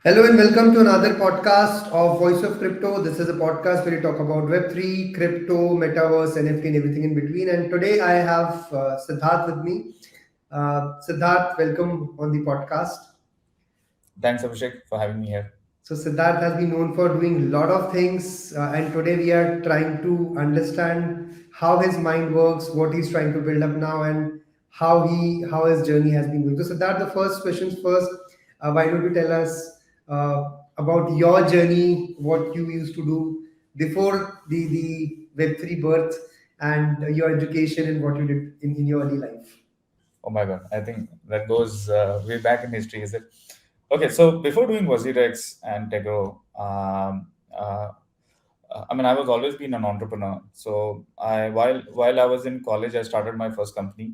Hello and welcome to another podcast of Voice of Crypto. This is a podcast where we talk about Web3, crypto, metaverse, NFT, and everything in between. And today I have Siddharth with me. Siddharth, welcome on the podcast. Thanks, Abhishek, for having me here. So Siddharth has been known for doing a lot of things, and today we are trying to understand how his mind works, what he's trying to build up now, and how his journey has been going. So Siddharth, the first questions first. Why don't you tell us about your journey, what you used to do before the Web3 birth, and your education and what you did in your early life? Oh my God, I think that goes way back in history, is it? Okay, so before doing WazirX and tegro, I mean, I was always been an entrepreneur. So while I was in college, I started my first company.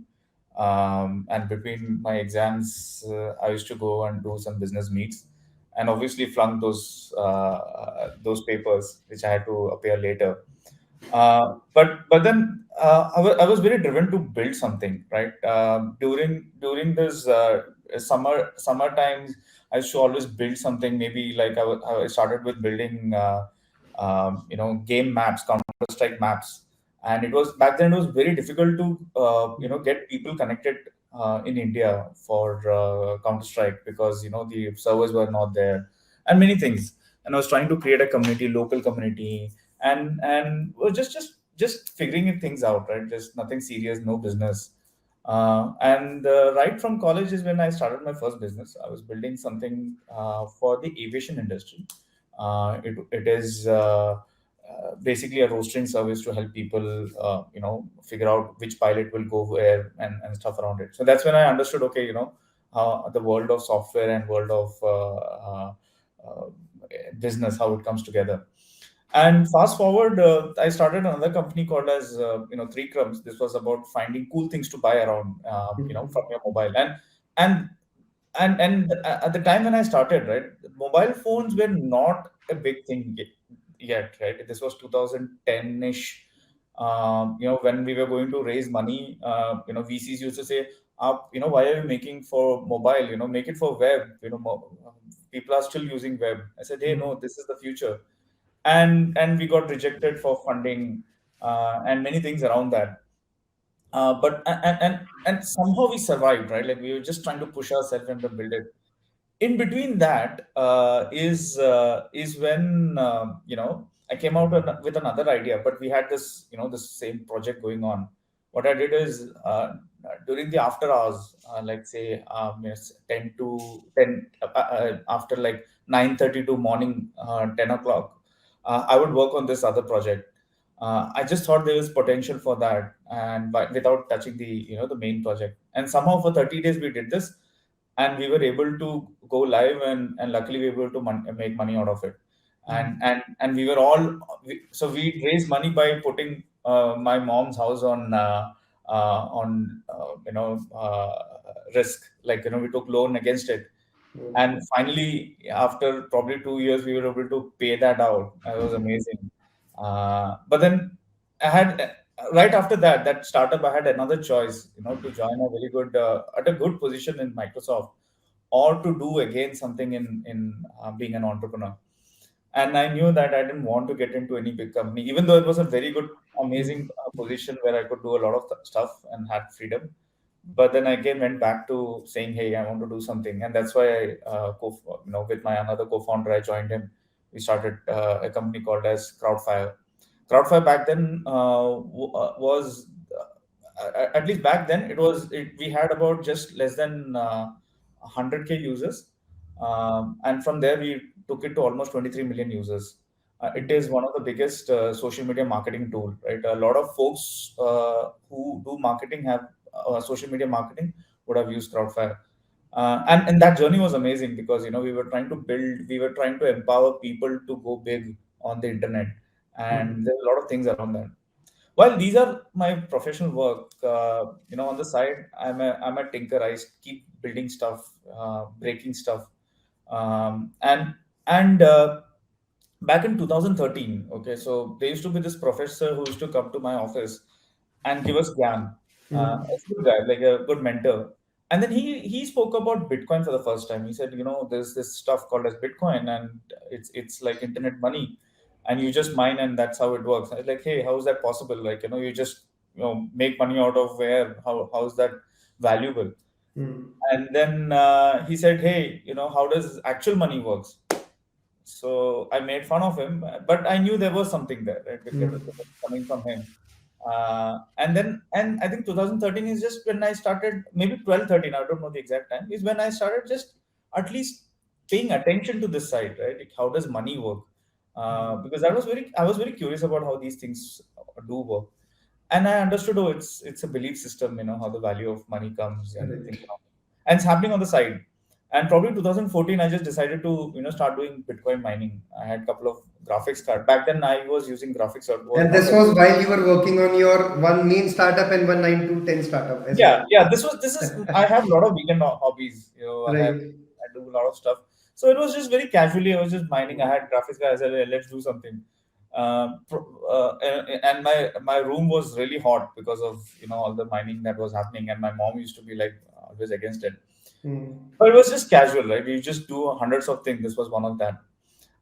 And between my exams, I used to go and do some business meets, and obviously flunk those papers, which I had to appear later. But then I was very driven to build something, right? During this summer times, I used to always build something. Maybe like I started with building game maps, Counter Strike maps, and it was back then it was very difficult to get people connected in India for Counter Strike, because the servers were not there and many things. And I was trying to create a community, local community, and was just figuring things out, right? Just nothing serious, no business. And right from college is when I started my first business. I was building something for the aviation industry. It is basically a rostering service to help people, figure out which pilot will go where, and stuff around it. So that's when I understood, okay, the world of software and world of business, how it comes together. And fast forward, I started another company called as Three Crumbs. This was about finding cool things to buy around, from your mobile. And and at the time when I started, right, mobile phones were not a big thing yet, right? This was 2010-ish. When we were going to raise money, VCs used to say, why are you making for mobile? Make it for web. People are still using web. I said, hey, no, this is the future. And we got rejected for funding, and many things around that. But somehow we survived, right? Like, we were just trying to push ourselves and to build it. In between that is when I came out with another idea, but we had this this same project going on. What I did is, during the after hours, like say, 10 to 10, after like 9:30 to morning, 10 o'clock, I would work on this other project. I just thought there was potential for that, and without touching the the main project. And somehow for 30 days we did this, and we were able to go live, and luckily we were able to make money out of it. And we were all so we raised money by putting my mom's house on risk, like we took loan against it. And finally, after probably 2 years, we were able to pay that out. It was amazing. But then I had, right after that startup, I had another choice, to join a very good, at a good position in Microsoft, or to do again something in being an entrepreneur. And I knew that I didn't want to get into any big company, even though it was a very good, amazing position where I could do a lot of stuff and had freedom. But then I again went back to saying, "Hey, I want to do something," and that's why with my another co-founder, I joined him. We started a company called as Crowdfire. Crowdfire back then was at least back then we had about just less than 100K users, and from there we took it to almost 23 million users. It is one of the biggest social media marketing tool, right? A lot of folks who do marketing have social media marketing would have used Crowdfire. And that journey was amazing, because we were trying to empower people to go big on the internet, and there's a lot of things around that. While these are my professional work, on the side, I'm a tinker. I keep building stuff, breaking stuff, and back in 2013. Okay, so there used to be this professor who used to come to my office and give us gyan. A good guy, like a good mentor. And then he spoke about Bitcoin for the first time. He said, there's this stuff called as Bitcoin, and it's like internet money, and you just mine, and that's how it works. I was like, hey, how is that possible? Like, you just make money out of where? How is that valuable? Mm. And then he said, hey, how does actual money works? So I made fun of him, but I knew there was something there, right? Because it was Mm. coming from him. And I think 2013 is just when I started, maybe 12, 13, I don't know the exact time, is when I started just at least paying attention to this side, right? Like, how does money work? Because I was very curious about how these things do work. And I understood, oh, it's a belief system, how the value of money comes and Correct. things like that. And it's happening on the side. And probably in 2014, I just decided to start doing Bitcoin mining. I had a couple of graphics card. Back then, I was using graphics card. Was And not this that. was while you were working on your one main startup and one 9 to 10 startup as Yeah, well. yeah. This is. I have a lot of weekend hobbies. Right. I do a lot of stuff. So it was just very casually. I was just mining. I Mm. had graphics guys. I said, "Hey, let's do something." And my room was really hot because of all the mining that was happening, and my mom used to be like always against it. Mm. But it was just casual, right? We just do hundreds of things. This was one of that.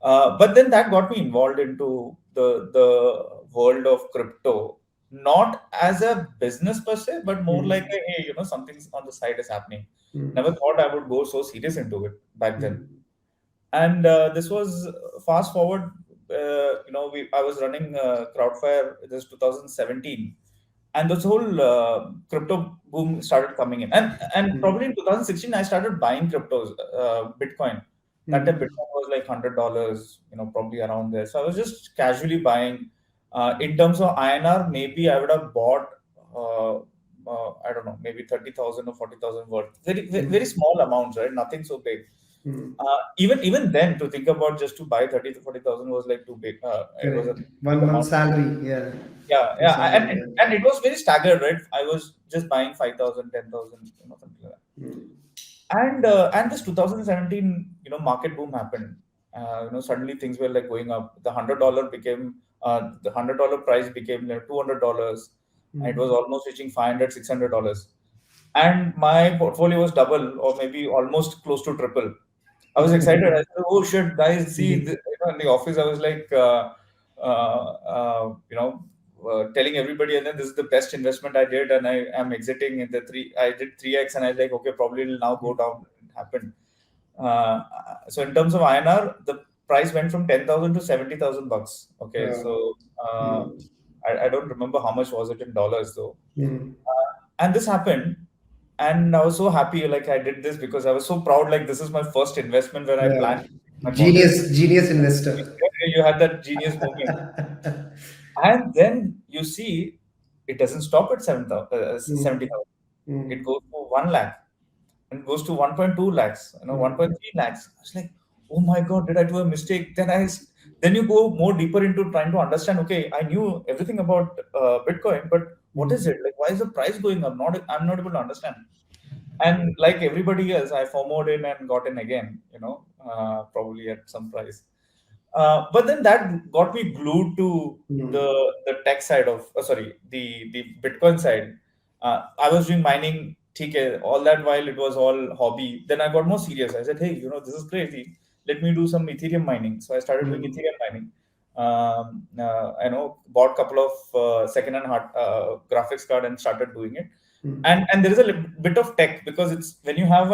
But then that got me involved into the world of crypto, not as a business per se, but more like Mm. a, hey, something's on the side is happening. Never Mm. thought I would go so serious into it back then. Mm. And this was fast forward. I was running Crowdfire. This 2017, and this whole crypto boom started coming in. And probably in 2016, I started buying cryptos, Bitcoin. That time Mm. Bitcoin was like $100, probably around there. So I was just casually buying. In terms of INR, maybe I would have bought. I don't know, maybe 30,000 or 40,000 worth. Very, very, very Mm. small amounts, right? Nothing so big. Mm. Even then, to think about just to buy 30 to 40,000 was like too big. It was a Correct. big 1 month amount. salary. Yeah. Yeah, Your yeah, salary. and Yeah. it was very staggered, right? I was just buying 5,000, 10,000, something like that. Mm. And this 2017, market boom happened. Suddenly things were like going up. The $100 price became like $200. And it was Mm. almost reaching 500, $600. And my portfolio was double or maybe almost close to triple. I was excited. I said, "Oh shit, guys! See, Mm. in the office, I was like, telling everybody, and then this is the best investment I did, and I am exiting in the three. I did 3x, and I was like, okay, probably it'll now go down. It happened. Uh, so in terms of INR, the price went from 10,000 to 70,000 bucks. Okay, so Mm. I don't remember how much was it in dollars though. Mm. And this happened, and I was so happy. Like I did this because I was so proud. Like this is my first investment where I Yeah. planned my pocket. Genius investor. You had that genius moment, and then you see it doesn't stop at Mm. 70,000. It Mm. goes to 1 lakh and goes to 1.2 lakhs, Mm. 1.3 lakhs. I was like, oh my god, did I do a mistake? Then you go more deeper into trying to understand. Okay, I knew everything about Bitcoin, but what is Mm. it like? Why is the price going up? I'm not able to understand. And like everybody else, I FOMO'd in and got in again, probably at some price. But then that got me glued to the Mm. the tech side of, sorry, the Bitcoin side. I was doing mining, TK, all that while it was all hobby. Then I got more serious. I said, hey, this is crazy. Let me do some Ethereum mining. So I started doing Mm. Ethereum mining. Bought a couple of second-hand graphics card and started doing it. Mm. And there is a bit of tech because it's when you have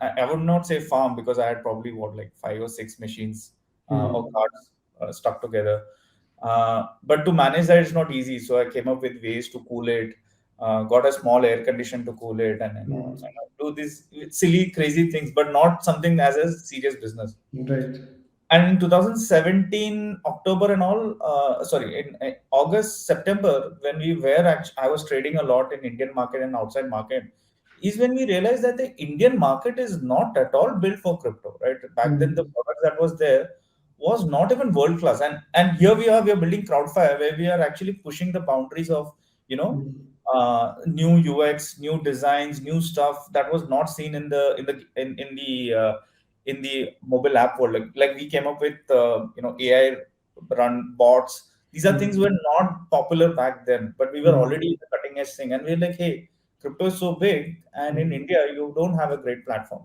I would not say farm because I had probably what like 5 or 6 machines or Mm. cards stuck together. But to manage that, it's not easy. So I came up with ways to cool it. Got a small air condition to cool it, and Mm. do these silly, crazy things, but not something as a serious business. Right. And in 2017 October and all, sorry, in August September, when we were actually, I was trading a lot in Indian market and outside market, is when we realized that the Indian market is not at all built for crypto, right? Back then the Mm. product that was there was not even world class. And here we are building Crowdfire, where we are actually pushing the boundaries of you know Mm. new UX, new designs, new stuff that was not seen in the mobile app world. Like we came up with AI run bots. These are things Mm. were not popular back then, but we were already Mm. in the cutting edge thing, and we're like, hey. crypto is so big, and in Mm, India you don't have a great platform.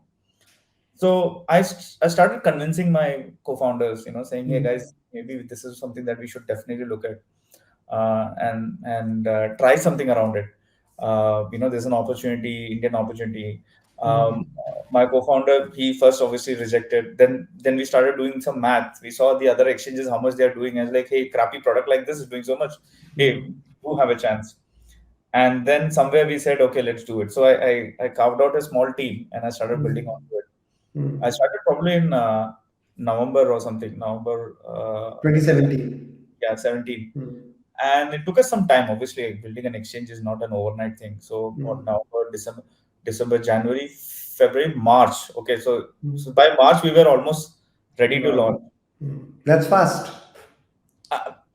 So I started convincing my co-founders, saying, "Hey mm, guys, maybe this is something that we should definitely look at, and try something around it. There's an opportunity, Indian opportunity." mm, My co-founder, he first obviously rejected. Then we started doing some math. We saw the other exchanges how much they are doing, and like, hey, crappy product like this is doing so much. Hey, mm, do have a chance. And then somewhere we said, okay, let's do it. So I carved out a small team and I started building mm, onto it. I mm. started probably in November or something, November, yeah, 2017. yeah, 17. Mm, And it took us some time. Obviously, building an exchange is not an overnight thing. So what, mm, November, December, January, February, March. Okay, so mm. by March we were almost ready to Wow. launch. Mm. That's fast.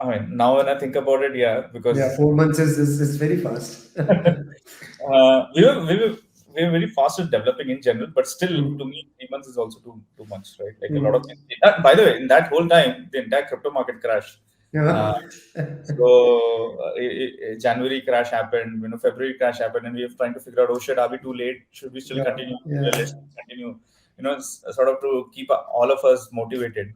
I mean, now when I think about it, yeah, Yeah, because 4 months is very fast. we were very fast at developing in general, but still, to Mm, me, 3 months is also too much, right? Like a lot of things. mm. By the way, in that whole time, the entire crypto market crashed. Uh, Yeah. January crash happened, February crash happened, and we were trying to figure out, oh shit, are we too late? Should we still Yeah. continue? Yeah, Yeah. let's continue. Sort of to keep all of us motivated.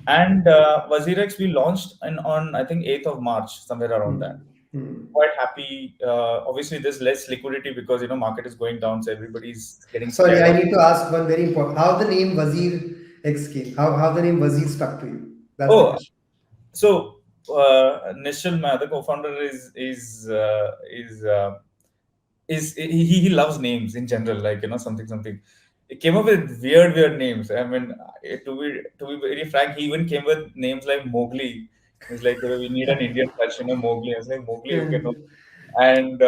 And WazirX we launched on I think 8th of March, somewhere around that. Mm, mm. Quite happy. Obviously, there's less liquidity because market is going down, so everybody's getting Sorry, scared I of. need to ask one very important. How the name Wazir X came? How the name Wazir stuck to you? That's the Oh, question. so Nishal, my other co-founder, is he loves names in general, like something. He came up with weird names. I mean, to be very frank, he even came with names like Mowgli. He's like, we need an Indian touch, Mowgli. I was like, Mowgli, okay, no. And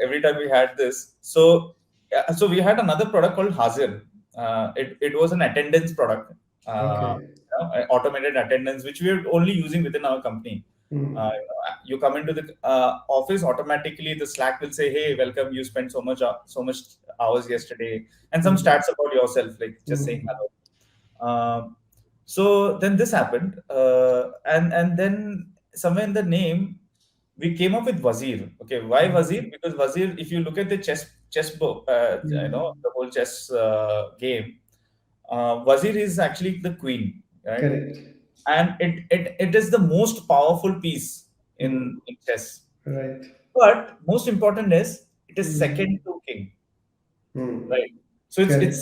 every time we had this, so we had another product called Hazir. It was an attendance product, Okay. automated attendance, which we are only using within our company. Mm, You come into the office, automatically the Slack will say, hey, welcome, you spent so much hours yesterday, and some mm, stats about yourself, like just saying mm, hello. So then this happened, and then somewhere in the name we came up with Wazir. Okay, why mm, Wazir? Because Wazir, if you look at the chess book, mm. the whole chess game, Wazir is actually the queen, right? Correct. And it is the most powerful piece Mm, in chess. right. But most important is it is Mm, second to king, mm. right? So it's Correct.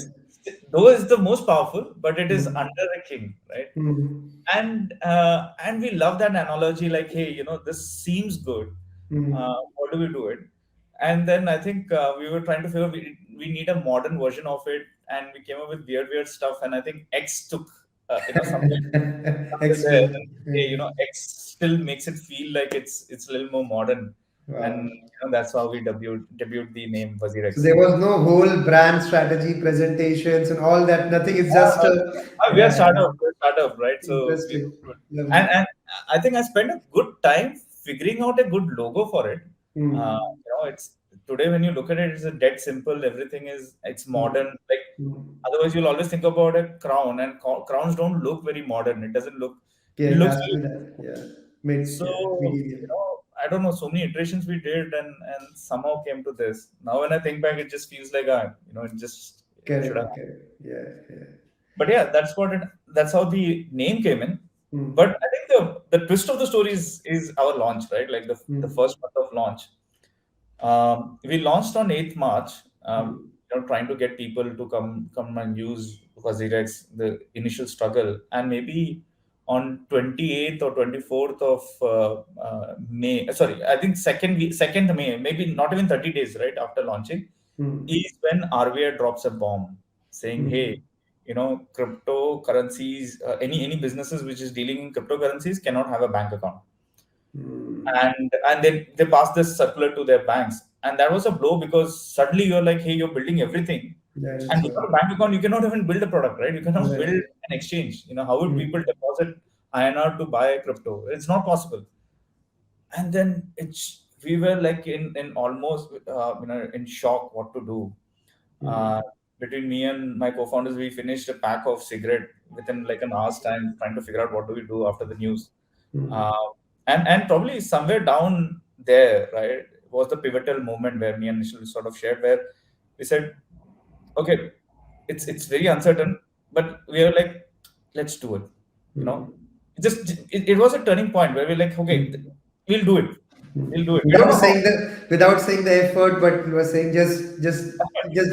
though is the most powerful, but it is Mm, under a king, right? mm, And we love that analogy, like, hey, this seems good. mm. What do we do it? And then I think we were trying to figure we need a modern version of it, and we came up with weird stuff. And I think X took somewhere there. Extreme. And, hey, Yeah. X still makes it feel like it's a little more modern, and Wow. that's how we debuted the name So WazirX. there was no whole brand strategy, presentations, and all that. Nothing. It's just We are yeah, startup, right? So we interesting. and Lovely. and I think I spent a good time figuring out a good logo for it. Mm, It's today when you look at it, it's a dead simple. Everything it's modern. mm, Like mm. otherwise, you'll always think about a crown, and crowns don't look very modern. It doesn't look. Yeah, It it looks has to be that. Yeah, mid. so. Yeah, medieval. I don't know. So many iterations we did, and somehow came to this. Now when I think back, it just feels like it just should have. Correct. Correct. Yeah. Yeah. But yeah, that's how the name came in. But Mm, I think the twist of the story is our launch, right? Like the mm, first month of launch. We launched on 8th March, mm, trying to get people to come and use WazirX, the initial struggle. And maybe on 28th or 24th of May, sorry, I think 2nd May, maybe not even 30 days, right, after launching, mm, is when RBI drops a bomb saying, hey, mm, cryptocurrencies, any businesses which is dealing in cryptocurrencies cannot have a bank account. mm. And they pass this circular to their banks. And that was a blow because suddenly you're like, hey, you're building everything. That And is without so. a bank account, you cannot even build a product, right? You cannot build Right. an exchange. How would people Mm, deposit INR to buy crypto? It's not possible. And then we were like in almost in shock what to do. uh, mm, Between me and my co-founders, we finished a pack of cigarette within like an hour's time, trying to figure out what do we do after the news. mm, uh, and probably somewhere down there, right, was the pivotal moment where me and Nishal sort of shared, where we said, okay, it's very uncertain, but we are like, let's do it. You know, Hmm. it was a turning point where we're like, okay, we'll do it. We'll do it. We don't Without know how. saying the effort, but you were saying just do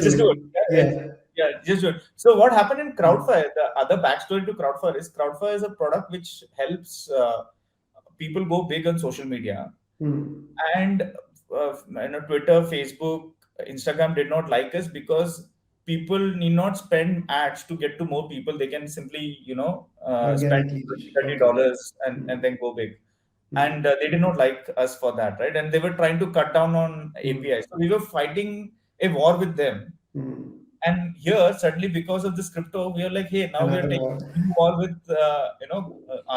Just do it. it. Yeah. Yeah, just do it. So what happened in Crowdfire? The other backstory to Crowdfire is a product which helps people go big on social media, Hmm. and Twitter, Facebook, Instagram did not like us because people need not spend ads to get to more people. They can simply spend Organically reach. Okay. $20 Hmm. and then go big. And Hmm. they did not like us for that, right? And they were trying to cut down on Hmm. APIs. So we were fighting a war with them. Hmm. And here, suddenly, because of this crypto, we are like, hey, now we are Another taking one. a new war with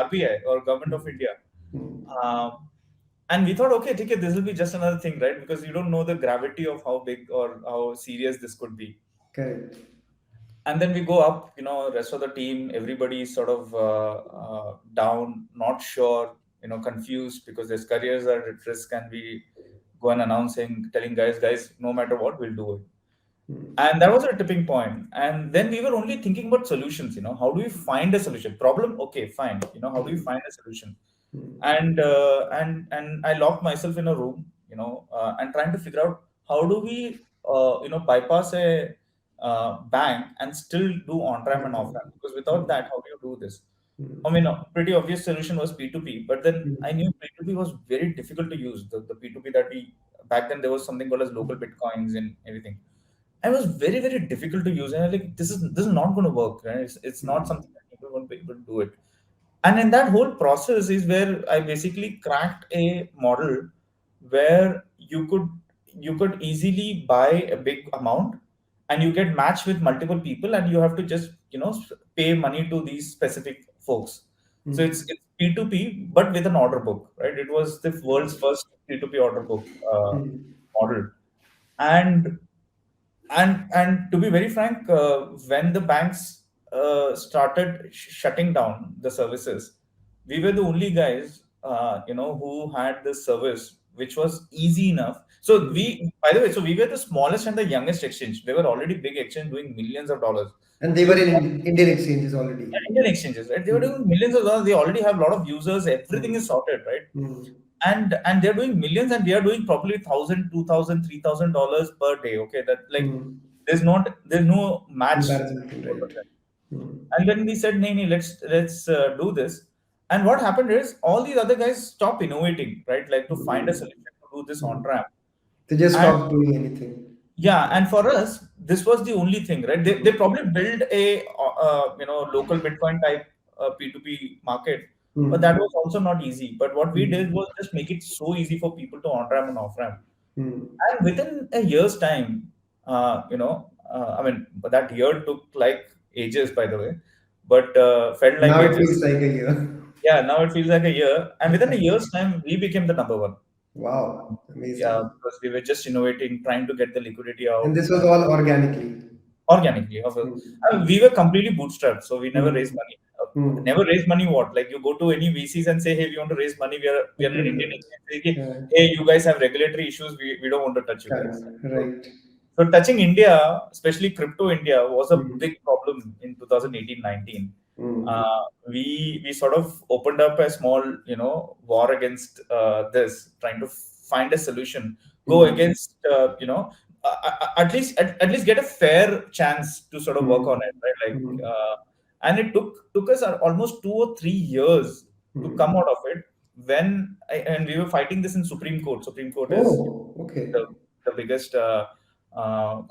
RBI or Government of India. Hmm. Um, and we thought, okay, this will be just another thing, right? Because you don't know the gravity of how big or how serious this could be. Correct. And then we go up, rest of the team, everybody is sort of down, not sure, confused because their careers are at risk, and we go and announcing, telling guys, no matter what, we'll do it. Hmm. And that was a tipping point. And then we were only thinking about solutions. How do we find a solution? Problem, okay, fine. How do we Hmm. find a solution? Hmm. And I locked myself in a room, and trying to figure out how do we bypass a bank and still do on ramp and off Okay. ramp, because without Hmm. that, how do you do this? I Hmm. mean, a pretty obvious solution was P2P, but then I Hmm. knew P2P was very difficult to use. The P2P that we back then, there was something called as local bitcoins and everything. And it was very, very difficult to use. And I was like, this is not going to work. Right? It's not something that people won't be able to do it. And in that whole process is where I basically cracked a model where you could easily buy a big amount, and you get matched with multiple people, and you have to just pay money to these specific folks. So it's Hmm. it's P2P but with an order book, right? It was the world's first P2P order book Hmm. model. And and to be very frank, when the banks started shutting down the services, we were the only guys who had this service which was easy enough. So Hmm. by the way, so we were the smallest and the youngest exchange. They were already big exchange doing millions of dollars. And they We were were in Indian exchanges already. Indian exchanges, right? They were Hmm. doing millions of dollars. They already have a lot of users. Everything is Hmm. sorted, right? Hmm. And they're doing millions, and we are doing probably 1,000, 2,000, $3,000 per day. Okay, that, like, Hmm. there's no match Comparison, for right? that. Hmm. And then we said, nee, let's do this. And what happened is all these other guys stop innovating, right? Like to find a Hmm. solution to do this on Hmm. ramp. They just And stopped doing anything. yeah, and for us, this was the only thing, right? They probably build a local Bitcoin type P2P market, but that Hmm. was also not easy. But what we did Hmm. was just make it so easy for people to on ramp and off ramp. Hmm. And within a year's time, I mean, but that year took like ages, by the way, but felt like Now it feels ages. like a year. Yeah, now it feels like a year. And within a year's time, we became the number one. Wow, Yeah, amazing. because we were just innovating, trying to get the liquidity And out. this was all organically. Organically. Hmm. We were completely bootstrapped, so we never raised Hmm. money. Hmm. Never raised money. What? Like, you go to any VCs and say, "Hey, we want to raise money. We are an Indian exchange. Yeah, Hey, you guys have regulatory issues. We don't want to touch you guys." correct. So, Right. so touching India, especially crypto India, was a Hmm. big problem in 2018-19. Hmm. We sort of opened up a small, war against this, trying to find a solution, go Hmm. against, at least get a fair chance to sort of work Hmm. on it, right? Like, Hmm. and it took us almost 2 or 3 years to come Hmm. out of it. And we were fighting this in Supreme Court. Supreme Court is Oh, okay. the, the biggest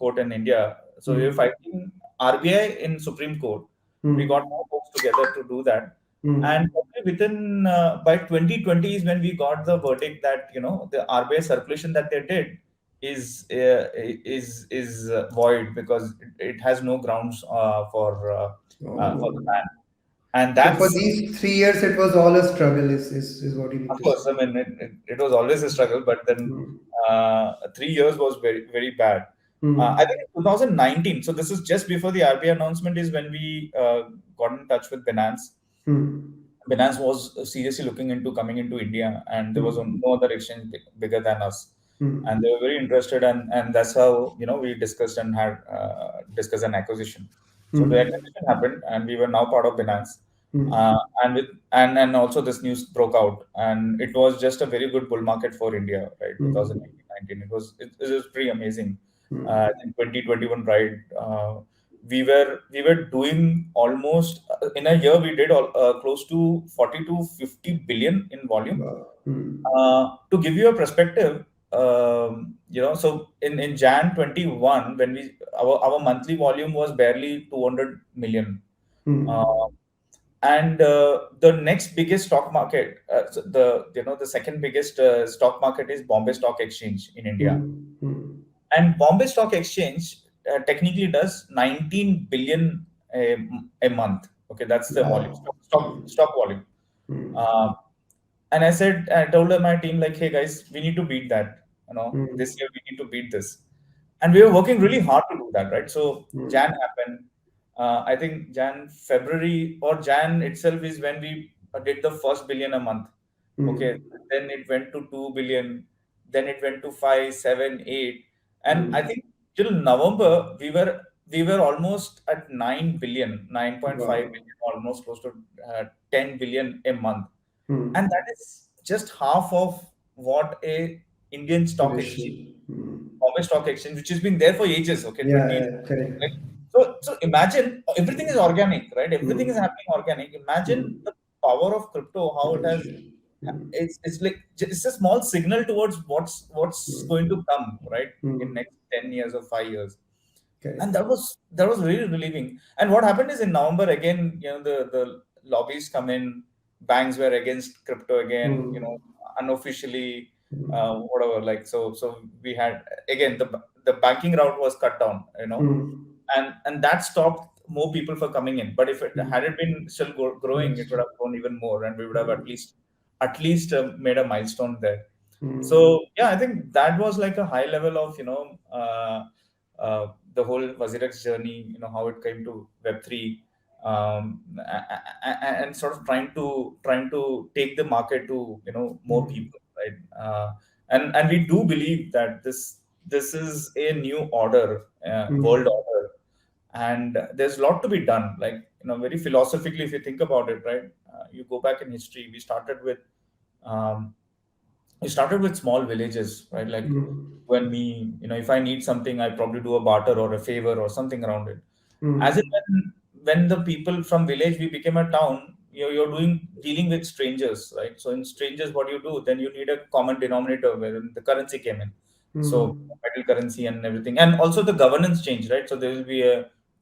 court in India. So we were Hmm. fighting RBI in Supreme Court. We got Hmm. more folks together to do that. And Hmm. probably within by 2020 is when we got the verdict that the RBI circulation that they did is void, because it has no grounds for the Oh. ban. And So for that's, these 3 years, it was all a struggle, is what you mean of to say. course, I mean, it was always a struggle, but then Hmm. 3 years was very, very bad. I think Hmm. in 2019, so this is just before the RBI announcement, is when we got in touch with Binance. Hmm. Binance was seriously looking into coming into India, and there was Hmm. no other exchange bigger than us. Hmm. and they were very interested, and that's how we discussed and had discussed an acquisition. So the Hmm. acquisition happened, and we were now part of Binance. Hmm. And with and also this news broke out, and it was just a very good bull market for India, right? Hmm. 2019, it was pretty amazing. Hmm. In 2021, right? We were doing almost in a year we did close to 40 to 50 billion in volume. Wow. Hmm. To give you a perspective, so in Jan 21, when our monthly volume was barely 200 million. Uh, Hmm. and the next biggest stock market, so the second biggest stock market is Bombay Stock Exchange in India. Hmm. Hmm. And Bombay Stock Exchange technically does 19 billion a month. Okay, that's the volume, Wow. stock volume. Hmm. Uh, and I told my team, like, hey guys, we need to beat that. This Hmm. year we need to beat this, and we were working really hard to do that, right? So Jan Hmm. happened. I think February or Jan itself is when we did the first billion a month. Okay, Hmm. then it went to 2 billion, then it went to five, seven, eight, and I Hmm. think till November we were almost at 9 billion, 9.5 Wow. billion, almost close to 10 billion a month, and Hmm. that is just half of what a Indian stock exchange, Traditional. Hmm. Bombay Stock Exchange, which has been there for ages, okay, Yeah, 20 years. yeah, correct. Right? So imagine everything is organic, right? Everything is Hmm. happening organic. Imagine Hmm. the power of crypto, how it has. Potential. Hmm. It's like it's a small signal towards what's going Hmm. to come, right, in Hmm. next 10 years or 5 years, and Correct. that was really relieving. And what happened is in November again, the lobbies come in, banks were against crypto again, Hmm. unofficially, Hmm. whatever. Like, so we had again the banking route was cut down, Hmm. and that stopped more people from coming in. But if it had Hmm. it been still growing, it would Understood. have grown even more, and we would have at Hmm. least made a milestone there. Hmm. So yeah, I think that was like a high level of the whole WazirX journey. How it came to Web3, and sort of trying to take the market to more Hmm. people, right? And we do believe that this is a new order, world Hmm. order, and there's a lot to be done. Like, very philosophically, if you think about it, right? You go back in history, um, we started with small villages, right? Like, Hmm. when me, if I need something, I probably do a barter or a favor or something around it. As it Hmm. when the people from village we became a town, you're dealing with strangers, right? So in strangers, what you do, then you need a common denominator where the currency came in. So Hmm. metal currency and everything, and also the governance changed, right? So there will be a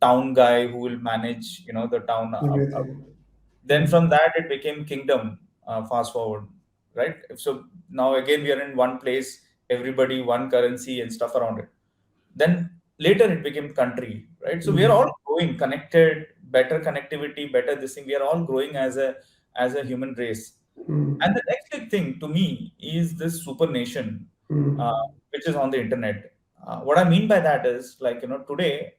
town guy who will manage, the town up. Everything. Then Hmm. from that it became kingdom. Fast forward, right? So now again we are in one place, everybody one currency and stuff around it. Then later it became country, right? So we are all Hmm. growing, connected, better connectivity, better this thing. We are all growing as a human race. And Hmm. the next big thing to me is this super nation, uh, Hmm. which is on the internet. What I mean by that is, like, today,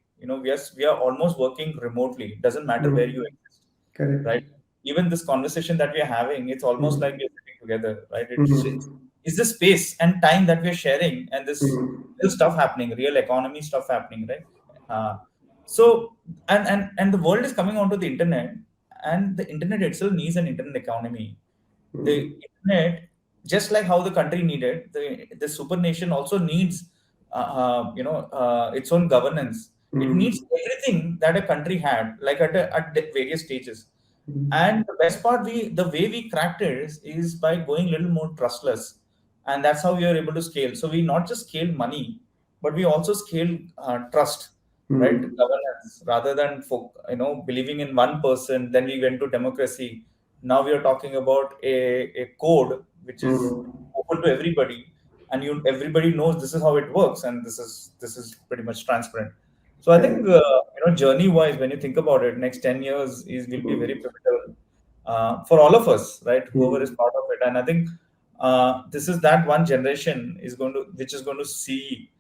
we are almost working remotely. It doesn't matter where you Hmm. exist, Correct. right? Even this conversation that we are having, it's almost like Hmm. we're sitting together, right? Hmm. It's the space and time that we're sharing, and this Hmm. real stuff happening, real economy stuff happening, right? Uh, so and the world is coming onto the internet, and the internet itself needs an internet economy. The Hmm. internet, just like how the country needed, the super nation also needs, its own governance. It needs Hmm. everything that a country had, like at the various stages. Hmm. And the best part, the way we cracked it is by going a little more trustless, and that's how we are able to scale. So we not just scale money, but we also scale trust, right? Hmm. Governance, rather than believing in one person. Then we went to democracy. Now we are talking about a code which is Hmm. open to everybody, and everybody knows this is how it works, and this is pretty much transparent. So I think, Correct. journey wise, when you think about it, next 10 years will be very Hmm. pivotal for all of us, right? Whoever is Hmm. part of it, and I think this is that one generation which is going to see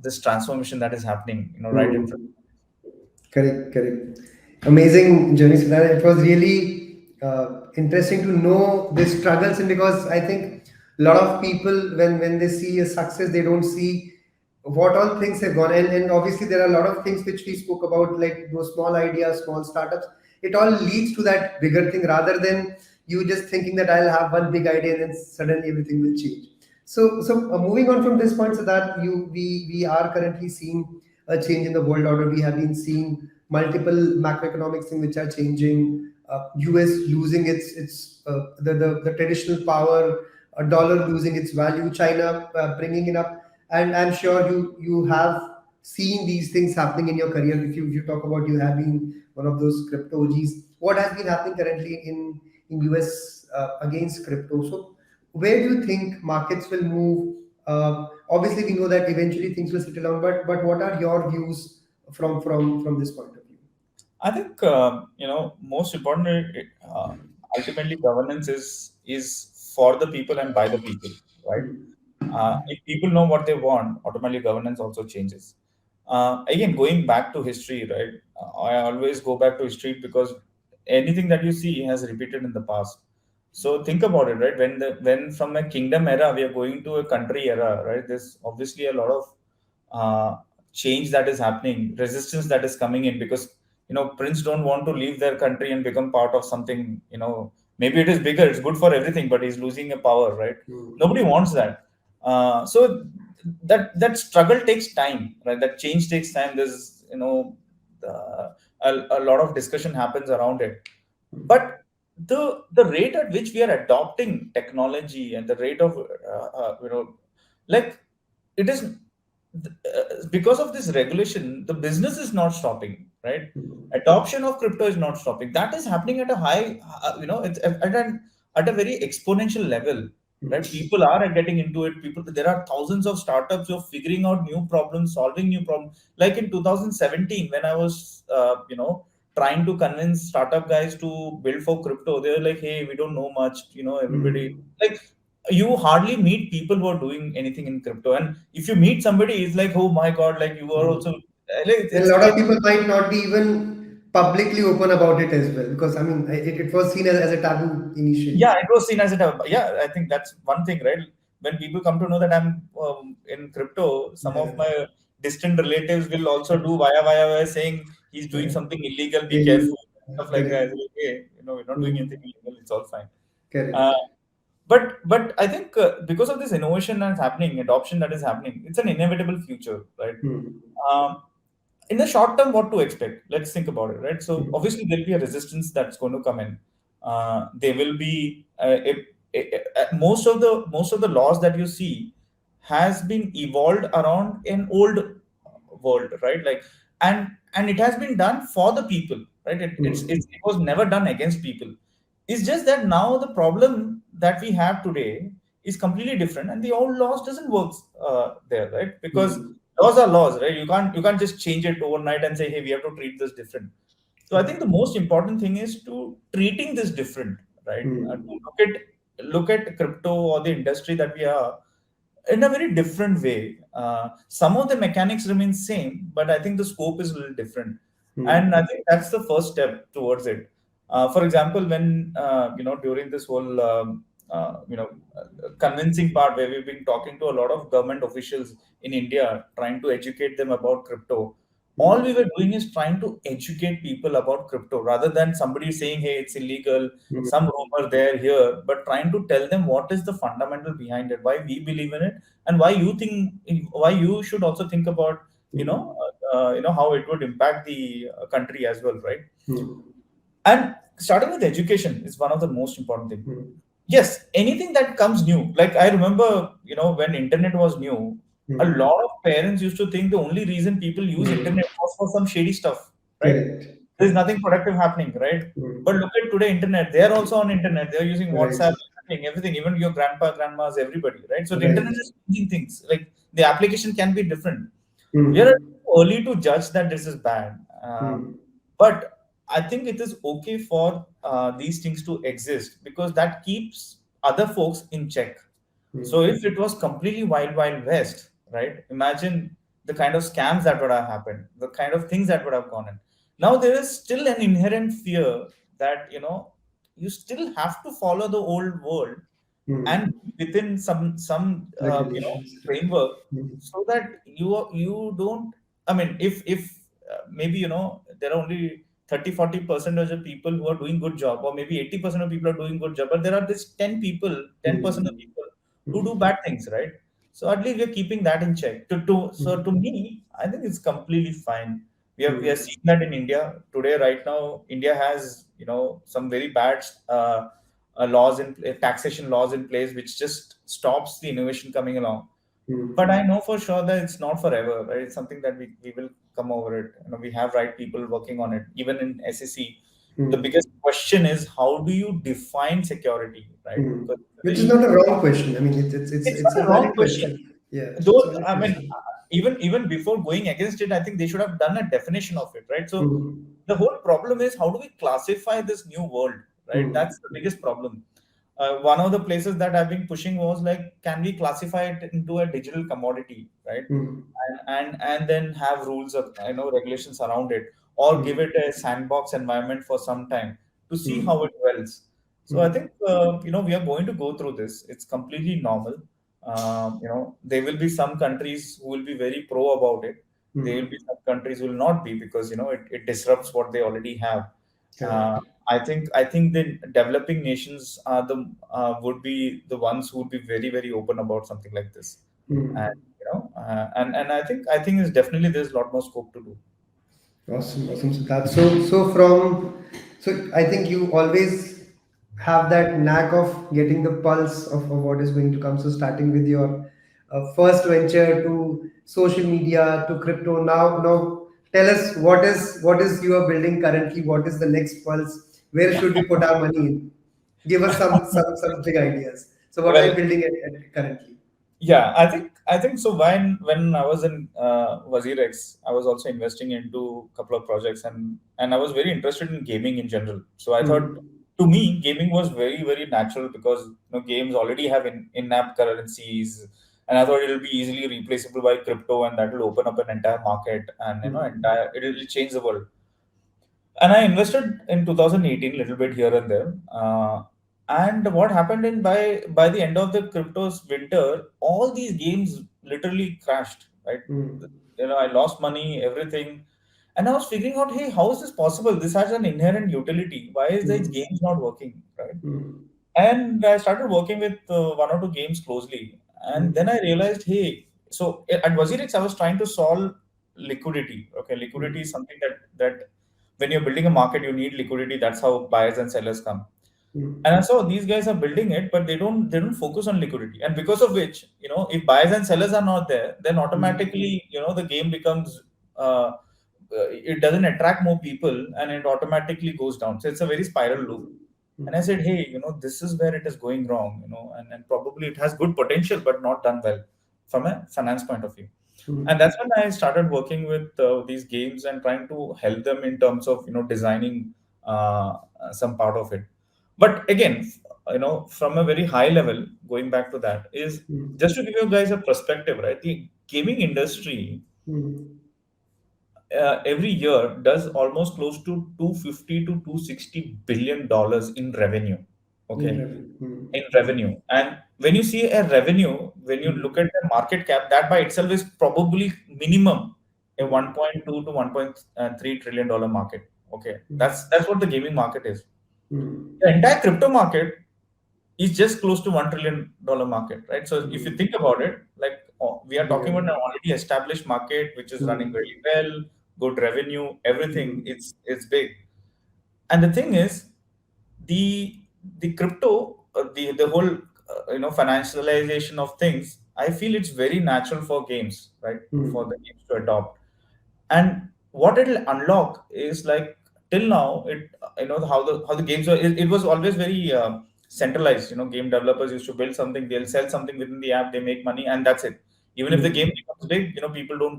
this transformation that is happening, right in front. Hmm. Correct, correct. Amazing journey, Siddharth. It was really interesting to know the struggles, and because I think A lot of people, when they see a success, they don't see what all things have gone. And obviously there are a lot of things which we spoke about, like those small ideas, small startups. It all leads to that bigger thing, rather than you just thinking that I'll have one big idea and then suddenly everything will change. So moving on from this point, so that we are currently seeing a change in the world order. We have been seeing multiple macroeconomic things which are changing. US losing the traditional power, a dollar losing its value, China bringing it up, and I'm sure you have seen these things happening in your career. If you talk about, you have been one of those crypto OGs. What has been happening currently in US against crypto? So where do you think markets will move? Obviously, we know that eventually things will settle down, but what are your views from this point of view? I think most importantly, ultimately governance is for the people and by the people, right? If people know what they want, automatically governance also changes. Again, going back to history, right? I always go back to history because anything that you see has repeated in the past. So think about it, right? When from a kingdom era we are going to a country era, right? There's obviously a lot of uh, change that is happening, resistance that is coming in because prince don't want to leave their country and become part of something. Maybe it is bigger, it's good for everything, but he's losing a power, right? Hmm. Nobody wants that. So that struggle takes time, right? That change takes time. There's a lot of discussion happens around it, but the rate at which we are adopting technology and the rate of like it is because of this regulation, the business is not stopping, right? Hmm. Adoption of crypto is not stopping. That is happening at a high, it's at a very exponential level, right? People are getting into it. People, there are thousands of startups who are figuring out new problems, solving new problems. Like in 2017, when I was, trying to convince startup guys to build for crypto, they were like, "Hey, we don't know much." Everybody Hmm. like you hardly meet people who are doing anything in crypto, and if you meet somebody, it's like, oh my god, like you are also Hmm. like And a it's lot of like people might not be even publicly open about it as well, because I mean, it was seen as a taboo yeah, initially. it was seen as yeah, I think that's one thing, right? When people come to know that I'm in crypto, some of Yeah, my distant relatives will also do via saying he's doing yeah. something illegal, be Really, careful, stuff like that. correct. It's like, hey, we're not doing anything Hmm. illegal, it's all fine. uh, Correct. but I think because of this innovation that's happening, adoption that is happening, it's an inevitable future, right? Hmm. um, in the short term, what to expect? Let's think about it, right? So Hmm. obviously there'll be a resistance that's going to come in. There will be most of the laws that you see has been evolved around an old world, right? Like, and it has been done for the people, right? It was never done against people. It's just that now the problem that we have today is completely different, and the old laws doesn't work there, right? Because Hmm. laws are laws, right? You can't just change it overnight and say, hey, we have to treat this different. So I think the most important thing is to treating this different, right? To Hmm. look at crypto or the industry that we are in a very different way. Some of the mechanics remain same, but I think the scope is a little different, and I Hmm. think that's the first step towards it. For example, when during this whole convincing part where we've been talking to a lot of government officials in India, trying to educate them about crypto. All we Hmm. were doing is trying to educate people about crypto rather than somebody saying, hey, it's illegal, Hmm. some rumor there, here, but trying to tell them what is the fundamental behind it, why we believe in it, and why you should also think about Hmm. how it would impact the country as well, right? Hmm. And starting with education is one of the most important thing. Hmm. Yes, anything that comes new, like I remember, when internet was new, a Hmm. lot of parents used to think the only reason people use Hmm. internet was for some shady stuff, right? Correct. There's Correct. nothing productive happening, right? But Hmm. look at today internet, they're also on internet, they're using WhatsApp, Right. everything, even your grandpa, grandmas, everybody, right? So the internet Right. is changing things, like the application can be different. We are Hmm. too early to judge that this is bad. Hmm. But I think it is okay for these things to exist because that keeps other folks in check. So Hmm. if it was completely wild west, right? Imagine the kind of scams that would have happened, the kind of things that would have gone in. Now there is still an inherent fear that you still have to follow the old world, Hmm. and within some Regulations. framework, Hmm. so that you don't, I mean, if maybe there are only 30-40% of the people who are doing good job, or maybe 80% of people are doing good job, but there are this 10% of Hmm. people who do Hmm. bad things, right? So at least we're keeping that in check. To me, I think it's completely fine. We are Hmm. seeing that in India today. Right now, India has some very bad taxation laws in place, which just stops the innovation coming along. But Hmm. I know for sure that it's not forever, right? It's something that we will come over it. We have right people working on it. Even in SEC, the Hmm. biggest question is how do you define security, right? Hmm. Because it's a Which is very not a wrong question. I mean, it's it's not a a wrong valid question. question. Yeah, it's a Though valid I mean, question. even before going against it, I think they should have done a definition of it, right? So Hmm. the whole problem is how do we classify this new world, right? Hmm. That's the biggest problem. One of the places that I've been pushing was like, can we classify it into a digital commodity, right? Hmm. And then have rules of regulations around it, or give Hmm. it a sandbox environment for some time to see how Hmm. it dwells. So I Hmm. think we are going to go through this. It's completely normal. There will be some countries who will be very pro about it. There will be Hmm. some countries who will not be, because it disrupts what they already have. uh, Correct. I think the developing nations are the would be the ones who would be very very open about something like this. And Hmm. and I think is definitely there's a lot more scope to do. Awesome, awesome. So that's so I think you always have that knack of getting the pulse of what is going to come. So starting with your first venture to social media to crypto. Now tell us what is you are building currently. What is the next pulse? Where should we put our money in? Give us some big ideas. So what are you Well, building at currently? yeah, I think so. When I was in WazirX, I was also investing into a couple of projects, and I was very interested in gaming in general. So I thought, Hmm. to me, gaming was very very natural, because games already have in-app currencies, and I thought it'll be easily replaceable by crypto, and that will open up an entire market, and Hmm. entire it'll change the world. And I invested in 2018 a little bit here and there. And what happened by the end of the crypto's winter, all these games literally crashed. Right, Hmm. I lost money, everything, and I was figuring out, hey, how is this possible? This has an inherent utility. Why is these Hmm. games not working? Right, Hmm. and I started working with one or two games closely, and then I Hmm. realized, hey, so at WazirX, I was trying to solve liquidity. Okay, liquidity is Hmm. something that when you're building a market, you need liquidity. That's how buyers and sellers come. And Hmm. I saw these guys are building it, but they don't focus on liquidity, and because of which, if buyers and sellers are not there, then Hmm. automatically, the game becomes. It doesn't attract more people, and it automatically goes down. So it's a very spiral loop. And I Hmm. said, hey, this is where it is going wrong, and probably it has good potential, but not done well from a finance point of view. And Hmm. that's when I started working with these games and trying to help them in terms of, designing some part of it. But again, from a very high level, going back to that, is Hmm. just to give you guys a perspective, right? The gaming industry Hmm. every year does almost close to 250 to 260 billion dollars in revenue. In Okay, revenue. in Hmm. Hmm. revenue. And when you see a revenue, when you look at Hmm. the market cap, that by itself is probably minimum a Hmm. 1.2 to 1.3 trillion dollar market. Okay, Hmm. that's what the gaming market is. Hmm. The entire crypto market is just close to $1 trillion market, right? So if you Hmm. think about it, like, we are talking Bigger. about an already established market which is running Hmm. very well, good revenue, everything. Hmm. It's big. And the thing is, the crypto, the whole financialization of things, I feel it's very natural for games, right? For the Hmm. games to adopt. And what it'll unlock is like, till now, it how the games were, it was always very centralized. Game developers used to build something, they'll sell something within the app, they make money, and that's it. Even if the game Hmm. becomes big, people don't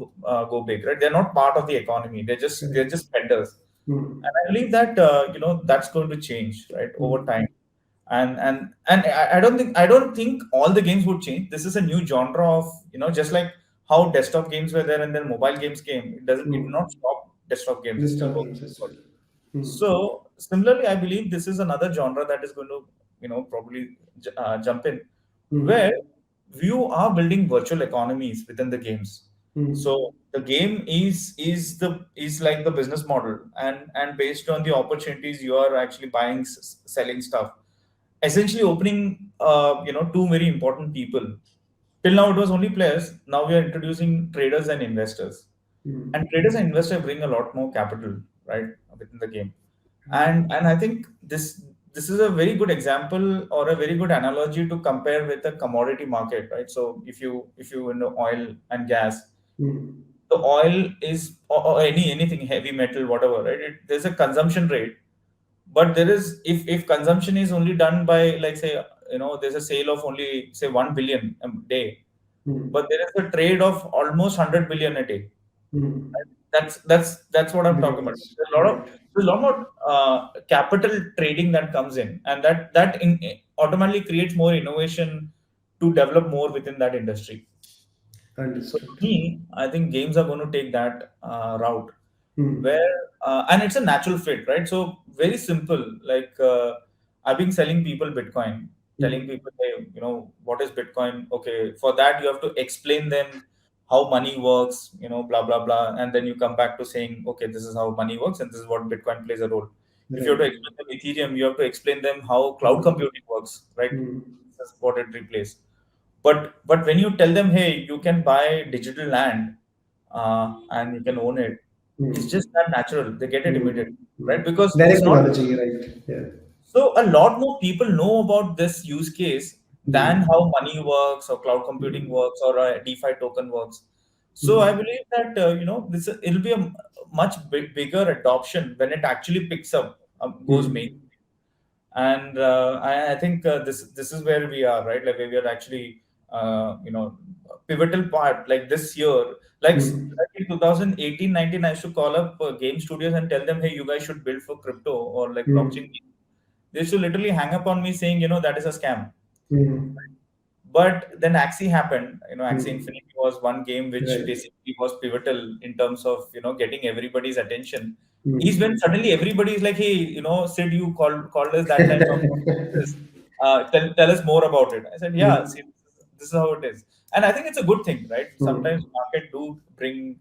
go big, right? They're not part of the economy, they're Correct. just vendors. And Hmm. I believe that that's going to change, right, over Hmm. time. And I don't think all the games would change. This is a new genre of, just like how desktop games were there and then mobile games came. It will not Hmm. stop desktop games. It List still of works. games as well. Hmm. So similarly, I believe this is another genre that is going to probably jump in, where Hmm. you are building virtual economies within the games. Hmm. So the game is like the business model, and based on the opportunities, you are actually buying, selling stuff, essentially opening two very important people. Till now it was only players. Now we are introducing traders and investors, and Hmm. traders and investors bring a lot more capital, right, within the game. Right. And I think this is a very good example or a very good analogy to compare with the commodity market, right? So if you know oil and gas, Hmm. the oil is, or anything heavy metal, whatever, right? There's a consumption rate, but there is, if consumption is only done by, like, say, there's a sale of only, say, 1 billion a day, but Hmm. there is a trade of almost 100 billion a day. Hmm. That's what I'm talking about. Because right. There's a lot more capital trading that comes in, and automatically creates more innovation to develop more within that industry. So to Understood. me, I think games are going to take that route, Hmm. where and it's a natural fit, right? So very simple. Like, I've been selling people Bitcoin, telling Hmm. people, hey, what is Bitcoin? Okay, for that you have to explain them how money works, blah blah blah, and then you come back to saying, okay, this is how money works, and this is what Bitcoin plays a role. If you have to Right. explain them Ethereum, you have to explain them how cloud Hmm. computing works, right? Hmm. This is what it replaces. But when you tell them, hey, you can buy digital land, and you can own it, it's Hmm. just that natural. They get it Hmm. immediately, Hmm. right? Because Very it's good not. analogy, right? Yeah. So a lot more people know about this use case than Hmm. how money works or cloud computing Hmm. works or a DeFi token works. So I Hmm. believe that this it'll be a much bigger adoption when it actually picks up, goes main. Hmm. And I think this is where we are, right? Like, where we are actually pivotal part, like this year, Hmm. like in 2018-19, I used to call up game studios and tell them, hey, you guys should build for crypto or like blockchain. Hmm. They used to literally hang up on me saying, that is a scam. Hmm. But then Axie happened. Axie Hmm. Infinity was one game which Right. basically was pivotal in terms of getting everybody's attention. Is when Hmm. suddenly everybody is like, "Hey, Sid, you called us that time from this. Tell us more about it." I said, "Yeah, Hmm. see, this is how it is," and I think it's a good thing, right? Sometimes Hmm. market do bring,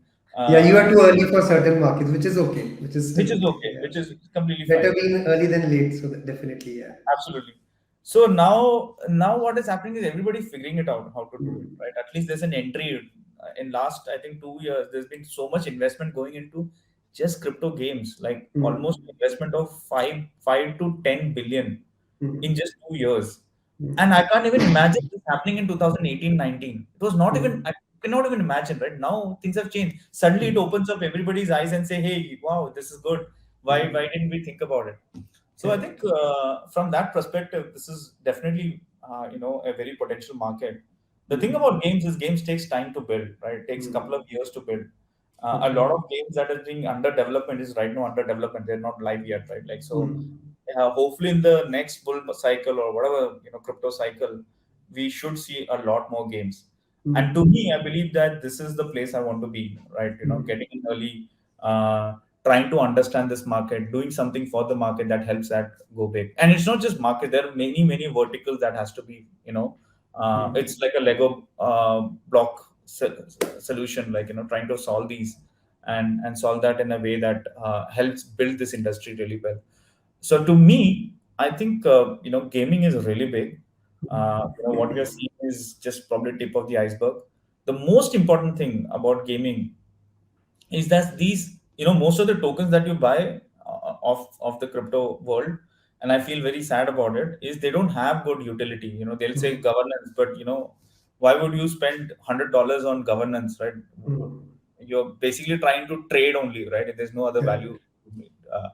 Yeah, you are uh, too early for certain markets, which is okay, which is still which is okay. okay, Yeah. which is completely Better fine. being early than late, so that definitely, yeah. Absolutely. So now what is happening is everybody's figuring it out how to do it, Hmm. right? At least there's an entry. In last, I think, 2 years, there's been so much investment going into just crypto games, like almost Hmm. investment of five to 10 billion in Hmm. just 2 years. And Hmm. I can't even imagine this happening in 2018-19. It was not even, Hmm. I cannot even imagine, right? Now things have changed. Suddenly it Hmm. opens up everybody's eyes and say, hey, wow, this is good. Why Hmm. didn't we think about it? So I think Correct. from that perspective, this is definitely a very potential market. The thing Hmm. about games is games takes time to build, right? It takes a couple of Hmm. years to build. A lot Okay. of games that are being under development is right now under development. They're not live yet, right? Like, so, Hmm. hopefully in the next bull cycle or whatever crypto cycle, we should see a lot more games. And to Hmm. me, I believe that this is the place I want to be, right? Getting Hmm. in early, trying to understand this market, doing something for the market that helps that go big. And it's not just market. There are many verticals that has to be, it's Hmm. like a Lego block solution, like, trying to solve these and solve that in a way that helps build this industry really well. So to me, I think gaming is really big. What we are seeing is just probably tip of the iceberg. The most important thing about gaming is that these, most of the tokens that you buy of the crypto world, and I feel very sad about it, is they don't have good utility. They'll say Hmm. governance, but why would you spend $100 on governance, right? Hmm. You're basically trying to trade only, right? There's no other value. Correct. uh,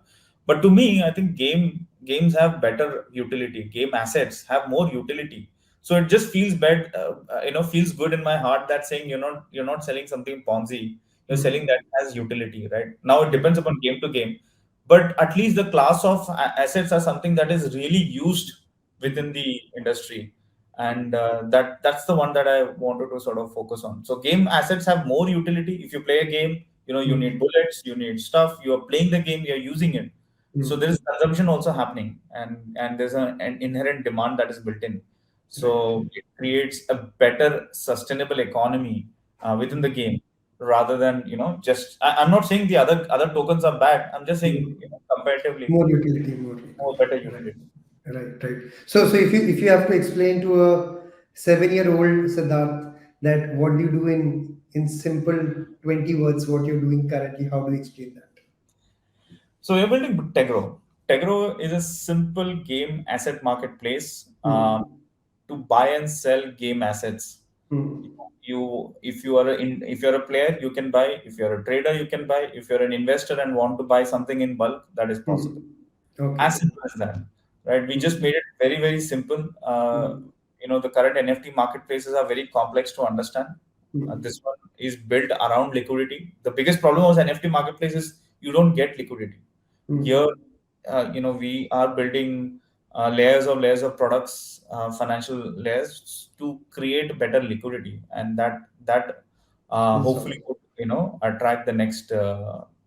but to me, I think games have better utility. Game assets have more utility. So it just feels bad, feels good in my heart that saying you're not selling something Ponzi. You're selling that Hmm. as utility, right? Now it depends Correct. upon game to game, but at least the class of assets are something that is really used within the industry, and that's the one that I wanted to sort of focus on. So game assets have more utility. If you play a game, you need Hmm. bullets, you need stuff. You are playing the game, you're using it. So there Mm. is consumption also happening, and there's an inherent demand that is built in. Right. So it creates a better sustainable economy within the game, rather than just I'm not saying the other tokens are bad. I'm just saying Mm. comparatively More utility, more more utility. better Right. utility. Right, right. So if you have to explain to a 7-year-old Siddharth that what do you do in simple 20 words, what you're doing currently, how do you explain that? So we're building Tegro. Tegro is a simple game asset marketplace Hmm. to buy and sell game assets. Hmm. If you are if you're a player, you can buy. If you're a trader, you can buy. If you're an investor and want to buy something in bulk, that is possible. Hmm. Okay. As simple as that, right? We just Hmm. made it very, very simple. Hmm. The current NFT marketplaces are very complex to understand. Hmm. This one is built around liquidity. The biggest problem was NFT marketplace is you don't get liquidity. Here, Hmm. we are building layers of products, financial layers to create better liquidity, and that Is hopefully all. would attract the next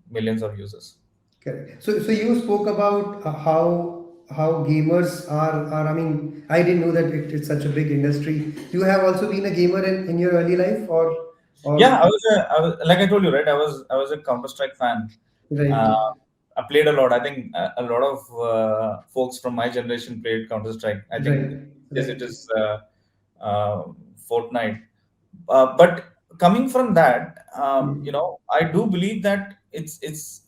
millions of users. Correct. So you spoke about how gamers are. I mean, I didn't know that it's such a big industry. You have also been a gamer in your early life, Yeah, or I was like I told you, right? I was a Counter Strike fan. right, Uh, I played a lot. I think a lot of folks from my generation played Counter Strike. I think right, yes, it right. is uh, Fortnite. But coming from that, Hmm. I do believe that it's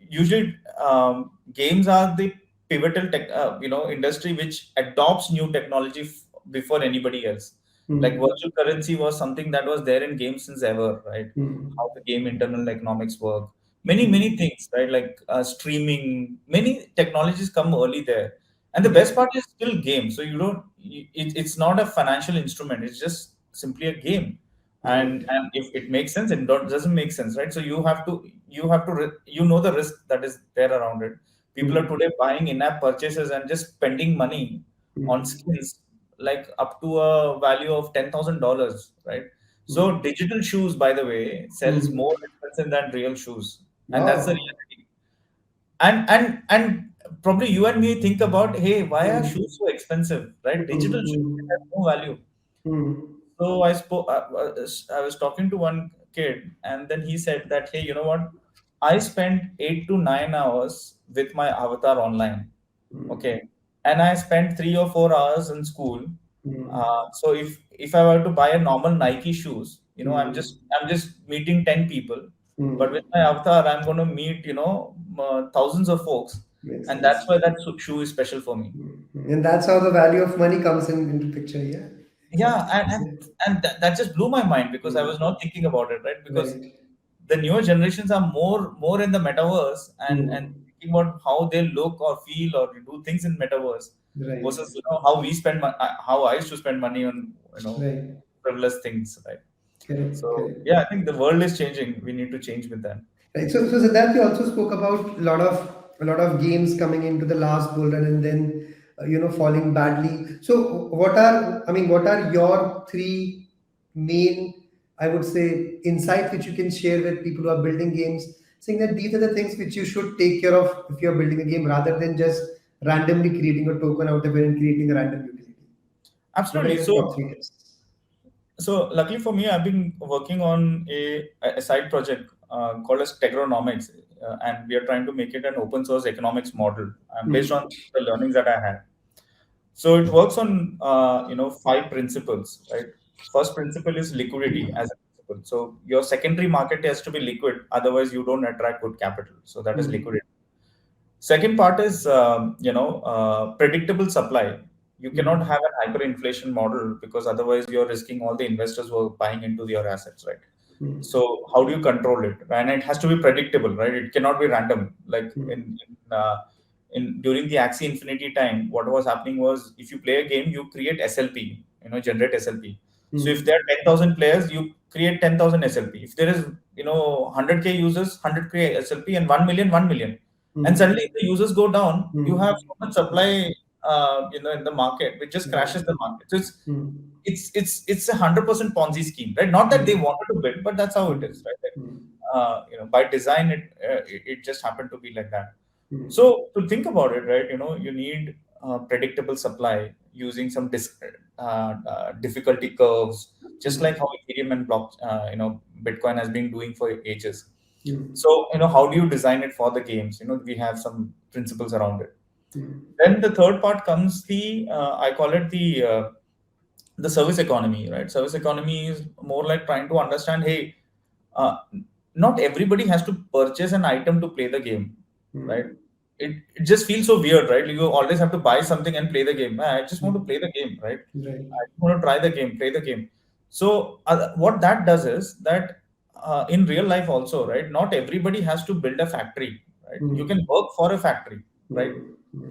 usually games are the pivotal industry which adopts new technology before anybody else. Like Hmm. virtual currency was something that was there in games since ever, right? Hmm. How the game internal economics work, many Hmm. things, right? Like streaming, many technologies come early there. And the best Right, part is still game, so you don't it's not a financial instrument, it's just simply a game. and right. and if it makes sense, doesn't make sense, right? So you have to the risk that is there around it. People are Hmm. today buying in-app purchases and just spending money on Hmm. skins, like up to a value of $10,000, right? So Hmm. digital shoes, by the way, sells more Hmm. expensive than real shoes, and that's the Wow. reality. And probably you and me think about, hey, why are Hmm. shoes so expensive, right? Digital Hmm. shoes, it has Hmm. no value. Hmm. So I was talking to one kid, and then he said that, hey, you know what? I spent 8 to 9 hours with my avatar online. Okay, and I spent 3 or 4 hours in school. Hmm. So if I were to buy a normal Nike shoes, Hmm. I'm just meeting 10 people, but with Hmm. my avatar, I'm going to meet thousands of folks, Makes and that's sense. why that shoe is special for me. And that's how the value of money comes into picture. Yeah, Yeah, exactly. and and, and that just blew my mind because I Hmm. was not thinking about it, right? Because Right. the newer generations are more in the metaverse, and Hmm. thinking about how they look or feel or do things in metaverse Right. versus how we spend how I used to spend money on Right. frivolous things, right? Correct. So Correct. yeah, I think the world is changing. We need to change with that. Right. So Siddharth, you also spoke about a lot of games coming into the last bull run and then falling badly. So what are your three main, I would say, insight which you can share with people who are building games, saying that these are the things which you should take care of if you're building a game rather than just randomly creating a token out of it and creating a random utility. What are Absolutely. your top three tips? So luckily for me, I've been working on a side project called as Tegronomics, and we are trying to make it an open source economics model based on Hmm. the learnings that I had. So it works on 5 principles, right? First principle is liquidity as a principle. So your secondary market has to be liquid, otherwise you don't attract good capital. So that is Hmm. liquidity. Second part is predictable supply. You cannot Hmm. have an hyperinflation model because otherwise you're risking all the investors who are buying into your assets, right? Hmm. So how do you control it? And it has to be predictable, right? It cannot be random. Like Hmm. in during the Axie Infinity time, what was happening was if you play a game, you create SLP, generate SLP. So if there Hmm. are 10,000 players, you create 10,000 SLP. If there is 100K users, 100K SLP, and 1 million, 1 million, and Hmm. suddenly if the users go down, you have Hmm. so much supply in the market, which just Right. crashes the market. So Hmm. it's 100% Ponzi scheme, right? Not that they Hmm. wanted to bid, but that's how it Hmm. is, right? Like, Hmm. by design, it just happened to be like that. So to think about it, right, you need predictable supply using some difficulty curves, just like how Ethereum and Bitcoin has been doing for ages. So, how do you design it for the games? We have some principles around it. Then the third part comes I call it the service economy, right? Service economy is more like trying to understand, hey, uh, not everybody has to purchase an item to play the game, right? It just feels so weird, right? You always have to buy something and play the game. I just want to play the game, right? Right. I just want to try the game, play the game. So what that does is that in real life also, right? Not everybody has to build a factory, right? You can work for a factory, right?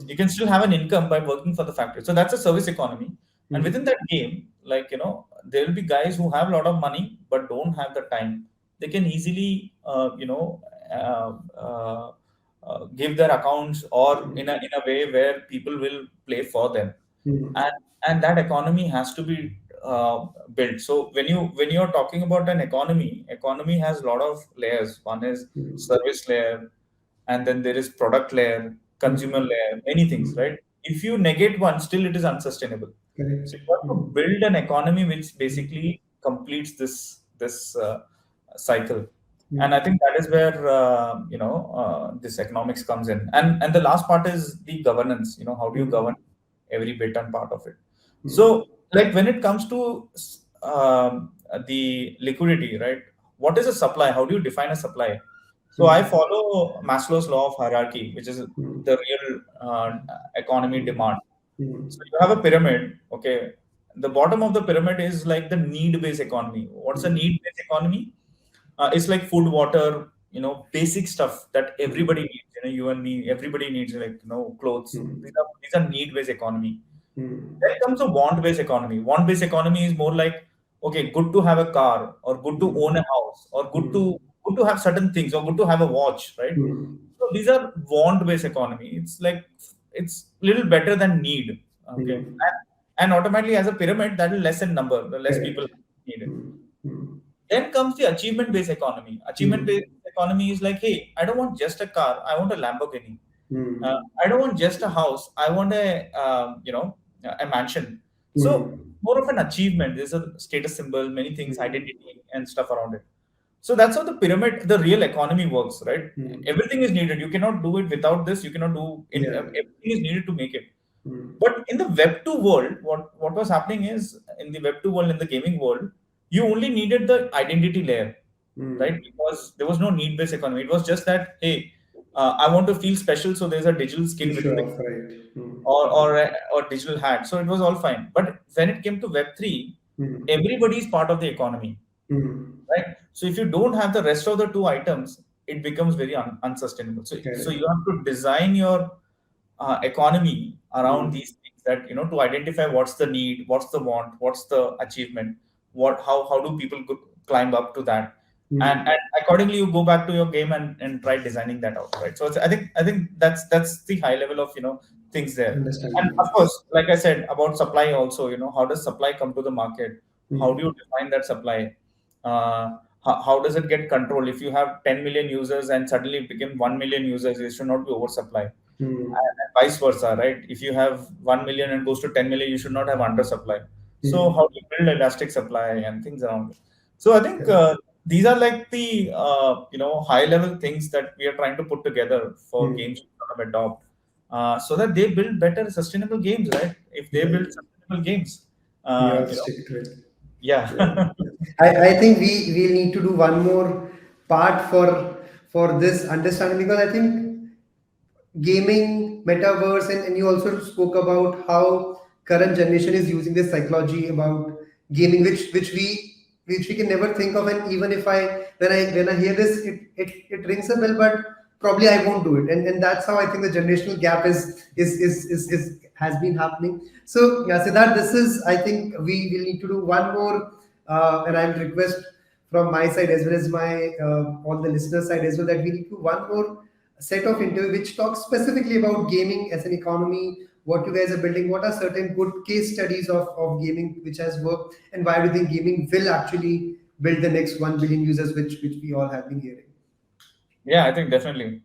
You can still have an income by working for the factory. So that's a service economy. And within that game, like, there will be guys who have a lot of money but don't have the time. They can easily, give their accounts, or in a way where people will play for them. And and that economy has to be built. So when you're talking about an economy has a lot of layers. One is service layer, and then there is product layer, consumer layer, many things, right? If you negate one, still it is unsustainable. Correct. So you have to build an economy which basically completes this cycle. And I think that is where this economics comes in. And the last part is the governance. How do you govern every bit and part of it? So, like, when it comes to the liquidity, right? What is a supply? How do you define a supply? So I follow Maslow's law of hierarchy, which is the real economy demand. So you have a pyramid, okay? The bottom of the pyramid is like the need-based economy. What's a need-based economy? It's like food, water, basic stuff that everybody needs. You and me, everybody needs, like, clothes. These are need-based economy. Then comes a want-based economy. Want-based economy is more like, okay, good to have a car, or good to own a house, or good to have certain things, or good to have a watch, right? So these are want-based economy. It's like, it's little better than need. Okay, and automatically as a pyramid, that will lessen number, the less people Correct. need it. Then comes the achievement-based economy. Achievement-based economy is like, hey, I don't want just a car, I want a Lamborghini. I don't want just a house, I want a mansion. So more of an achievement. There's a status symbol, many things, identity and stuff around it. So that's how the pyramid, the real economy works, right? Everything is needed. You cannot do it without this. You cannot do it. Yeah. Everything is needed to make it. But in the Web2 world, what was happening is, in the Web2 world, in the gaming world, you only needed the identity layer, right? Because there was no need-based economy. It was just that, hey, I want to feel special, so there's a digital To skin show within the, off, right. or digital hat. So it was all fine. But when it came to Web3, everybody is part of the economy, right? So if you don't have the rest of the two items, it becomes very unsustainable. So Correct. you have to design your economy around these things, that, to identify what's the need, what's the want, what's the achievement, how do people climb up to that, and accordingly you go back to your game and try designing that out, right? So I think that's the high level of things there. And Understandable. of course, like I said about supply also, how does supply come to the market? How do you define that supply? How does it get controlled? If you have 10 million users and suddenly it became 1 million users, it should not be oversupply. And vice versa, right? If you have 1 million and goes to 10 million, you should not have undersupply. So how do you build elastic supply and things around it? So I think Correct. these are like the high level things that we are trying to put together for games to sort of adopt, so that they build better sustainable games, right? If they build Right. sustainable games, We uh, all you know, stick to it. Yeah. yeah. I think we need to do one more part for this understanding, because I think gaming, metaverse, and you also spoke about how current generation is using this psychology about gaming, which we can never think of. And even if when I hear this, it rings a bell, but probably I won't do it. And that's how I think the generational gap is has been happening. So yeah, Siddharth, this is, I think we will need to do one more, and I'll request from my side as well as my on the listener side as well, that we need to do one more set of interview which talks specifically about gaming as an economy, what you guys are building, what are certain good case studies of gaming which has worked, and why do you think gaming will actually build the next 1 billion users, which we all have been hearing. Yeah, I think definitely.